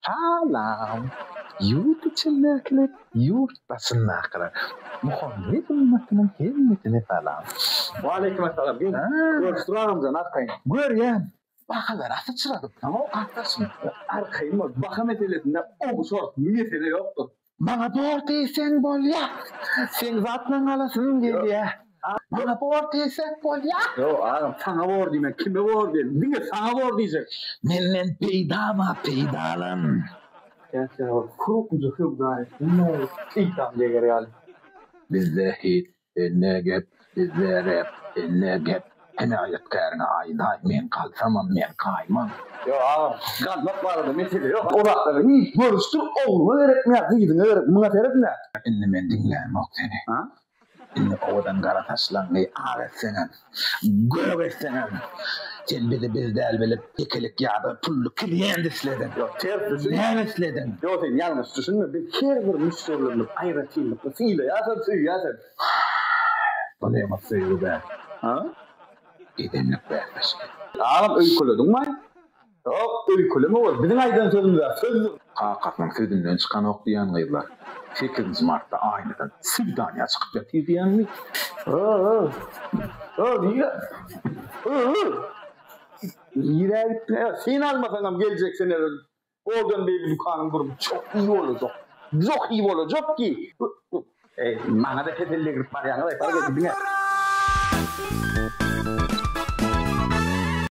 Salam. Yurt içindekiler yurt basındakiler. Muhammed ümmetinin himmetine salam. Aleykümselam. Görüştürağımcan arkayın. Gör ya. Bakalar atı çıradık ama o kartasın. Arkayın mı? Baka meselesinde o bu sort mesele yoktur. Bana doğru değilsen bol ya. Sen zatla alasın gel ya. Bana doğru değilsen bol ya. Yo ağam sana vur diyeyim. Kime vur diyeyim? Dine sana vur diyecek. Menden peydama peydalan. Gerçi o kuruk mucu hıp gayet. Ne? İlkam diye geri yani. Bizde hit, ne gep, bizde rap, ne gep. Enayetkarına ayday men kalsamam men kaymam. Yo ağam kalmak var da mesele yok. Odakları hiç görüştür oğluma öğretmeye. Gidin öğret. Buna terep ne? Inni men dinlemok seni. Ha? Inni ovadan gara taşlanmayı ağretsenen, görevetsenen. Sen bizi bizde bilip tekelik yağda pullu kliyen disledin. Yo ters düşün. Ne disledin? Yo sen yanlış düşünme. Bir her bir müşterilerlik, ayratçılık, fiile yazar suyu yazar. Bana yamak sayılı be. Ha? Edemlik be başka. Ağam öyküledin mi? Yok öyküleme var. Bizim aydan sözümüz var. Sözüm. Kakatın sözünden çıkan okuyan gıylar. 8 Mart'ta aynadan Sübdaniye çıkıp yatıyor diyen mi? Niye? Yine sen almasan gelecek sene. Oradan bir dükkanın durumu çok iyi olacak. Çok iyi olacak ki. Bana da kesinlikle var yani.